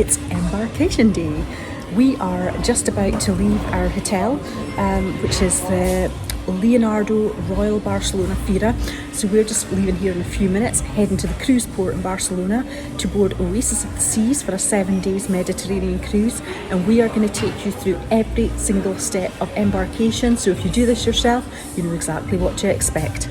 It's embarkation day. We are just about to leave our hotel, which is the Leonardo Royal Barcelona Fira. So we're just leaving here in a few minutes, heading to the cruise port in Barcelona to board Oasis of the Seas for a 7 days Mediterranean cruise. And we are going to take you through every single step of embarkation. So if you do this yourself, you know exactly what to expect.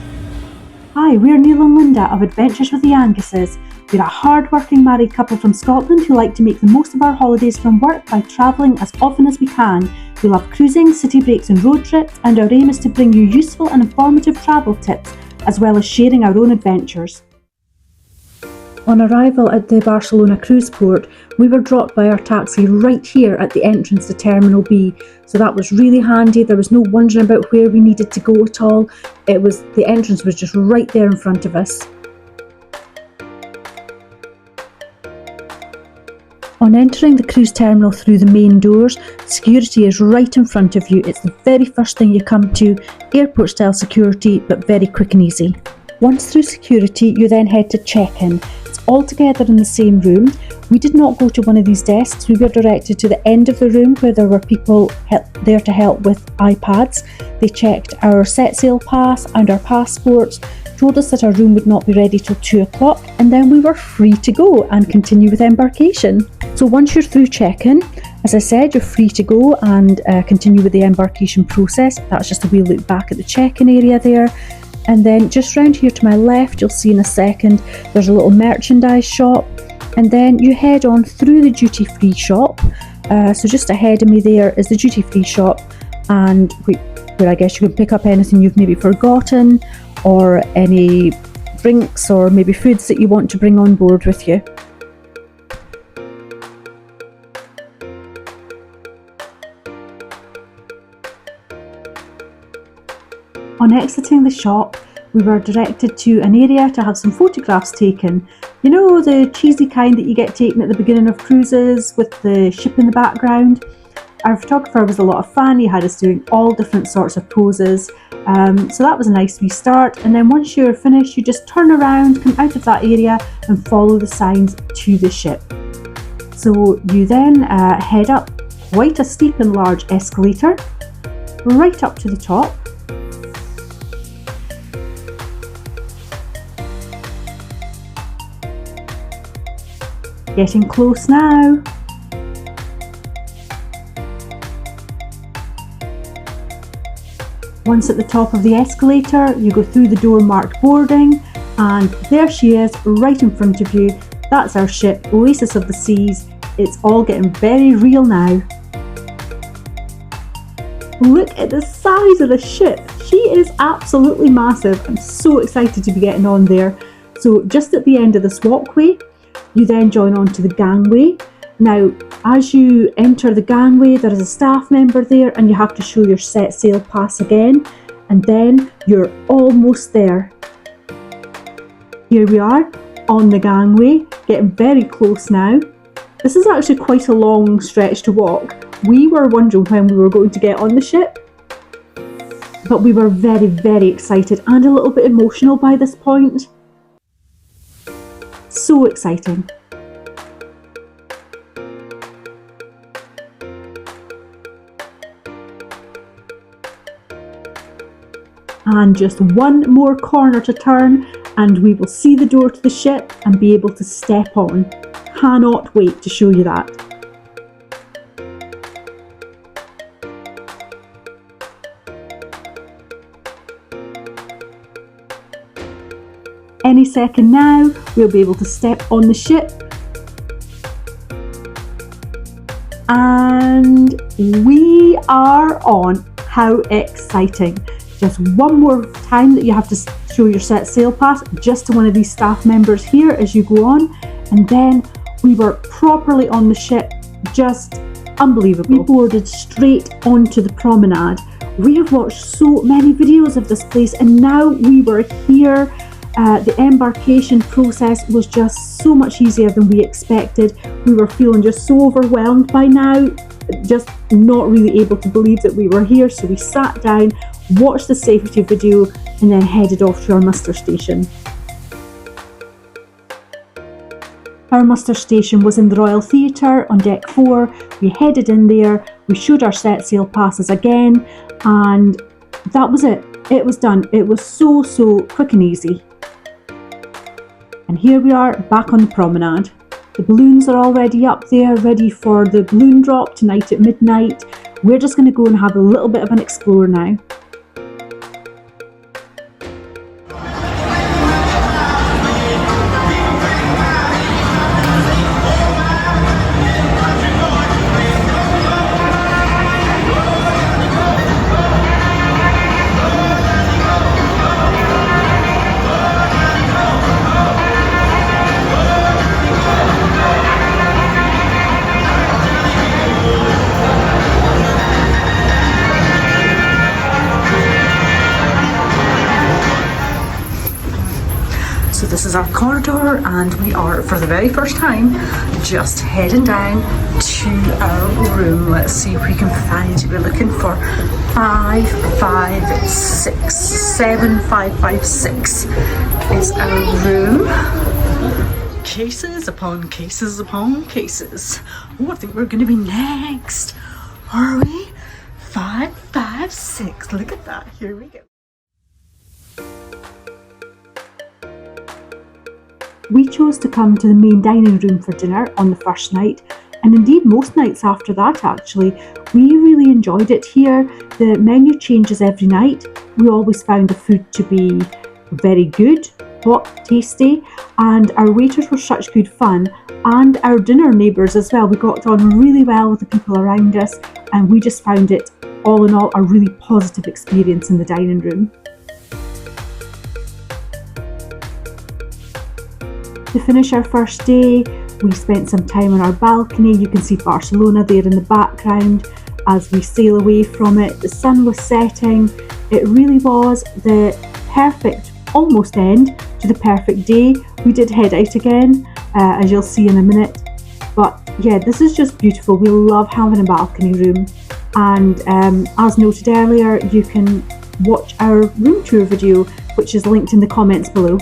Hi, we're Neil and Linda of Adventures with the Anguses. We're a hard-working married couple from Scotland who like to make the most of our holidays from work by travelling as often as we can. We love cruising, city breaks and road trips, and our aim is to bring you useful and informative travel tips, as well as sharing our own adventures. On arrival at the Barcelona cruise port, we were dropped by our taxi right here at the entrance to Terminal B, so that was really handy. There was no wondering about where we needed to go at all. The entrance was just right there in front of us. On entering the cruise terminal through the main doors, security is right in front of you. It's the very first thing you come to, airport style security, but very quick and easy. Once through security, you then head to check-in. It's all together in the same room. We did not go to one of these desks. We were directed to the end of the room where there were people there to help with iPads. They checked our set sail pass and our passports, told us that our room would not be ready till 2 o'clock, and then we were free to go and continue with embarkation. So once you're through check-in, as I said, you're free to go and continue with the embarkation process. That's just a wee look back at the check-in area there. And then just round here to my left, you'll see in a second, there's a little merchandise shop. And then you head on through the duty-free shop. So just ahead of me there is the duty-free shop, and where I guess you can pick up anything you've maybe forgotten, or any drinks or maybe foods that you want to bring on board with you. On exiting the shop, we were directed to an area to have some photographs taken. You know, the cheesy kind that you get taken at the beginning of cruises with the ship in the background? Our photographer was a lot of fun. He had us doing all different sorts of poses. So that was a nice wee start. And then once you're finished, you just turn around, come out of that area and follow the signs to the ship. So you then head up quite a steep and large escalator, right up to the top. Getting close now. Once at the top of the escalator, you go through the door marked boarding, and there she is right in front of you. That's our ship, Oasis of the Seas. It's all getting very real now. Look at the size of the ship. She is absolutely massive. I'm so excited to be getting on there. So just at the end of this walkway, you then join on to the gangway. Now, as you enter the gangway, there is a staff member there and you have to show your set sail pass again, and then you're almost there. Here we are on the gangway, getting very close now. This is actually quite a long stretch to walk. We were wondering when we were going to get on the ship, but we were very, very excited and a little bit emotional by this point. So exciting. And just one more corner to turn and we will see the door to the ship and be able to step on. Cannot wait to show you that. Any second now, we'll be able to step on the ship. And we are on. How exciting. Just one more time that you have to show your set sail pass just to one of these staff members here as you go on. And then we were properly on the ship. Just unbelievable. We boarded straight onto the promenade. We have watched so many videos of this place and now we were here. The embarkation process was just so much easier than we expected. We were feeling just so overwhelmed by now, just not really able to believe that we were here. So we sat down, watched the safety video and then headed off to our muster station. Our muster station was in the Royal Theatre on deck 4. We headed in there, we showed our set sail passes again, and that was it. It was done. It was so quick and easy. And here we are back on the promenade. The balloons are already up there, ready for the balloon drop tonight at midnight. We're just going to go and have a little bit of an explore now. So this is our corridor, and we are, for the very first time, just heading down to our room. Let's see if we can find it. We're looking for 7556 is our room. Cases upon cases upon cases. Oh, I think we're going to be next. Are we? 556. Look at that. Here we go. We chose to come to the main dining room for dinner on the first night, and indeed most nights after that actually. We really enjoyed it here. The menu changes every night. We always found the food to be very good, hot, tasty, and our waiters were such good fun, and our dinner neighbours as well. We got on really well with the people around us, and we just found it all in all a really positive experience in the dining room. To finish our first day, we spent some time on our balcony. You can see Barcelona there in the background as we sail away from it. The sun was setting. It really was the perfect almost end to the perfect day. We did head out again, as you'll see in a minute. But yeah, this is just beautiful. We love having a balcony room. And as noted earlier, you can watch our room tour video, which is linked in the comments below.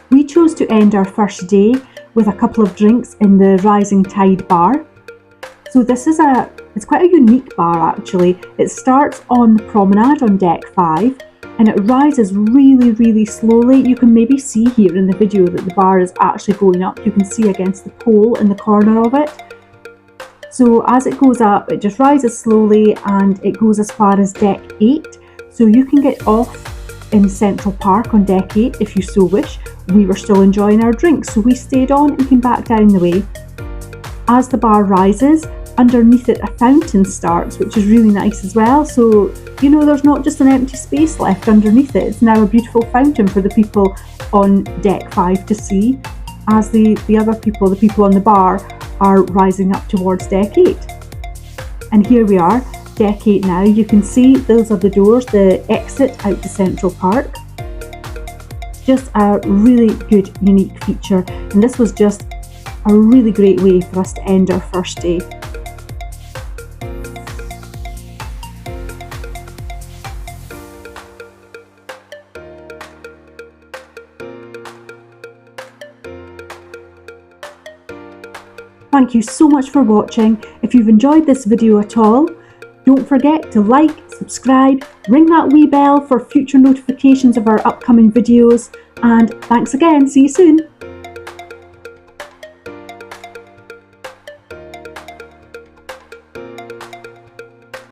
We chose to end our first day with a couple of drinks in the Rising Tide bar. So this is it's quite a unique bar actually. It starts on the promenade on deck 5 and it rises really slowly. You can maybe see here in the video that the bar is actually going up. You can see against the pole in the corner of it. So as it goes up, it just rises slowly and it goes as far as deck 8. So you can get off in Central Park on deck 8 if you so wish. We were still enjoying our drinks, so we stayed on and came back down the way. As the bar rises, underneath it a fountain starts, which is really nice as well. So, you know, there's not just an empty space left underneath it. It's now a beautiful fountain for the people on deck 5 to see, as the other people, the people on the bar, are rising up towards deck 8. And here we are, deck 8 now. You can see those are the doors, the exit out to Central Park. Just a really good, unique feature, and this was just a really great way for us to end our first day. Thank you so much for watching. If you've enjoyed this video at all, don't forget to like, subscribe, ring that wee bell for future notifications of our upcoming videos, and thanks again. See you soon.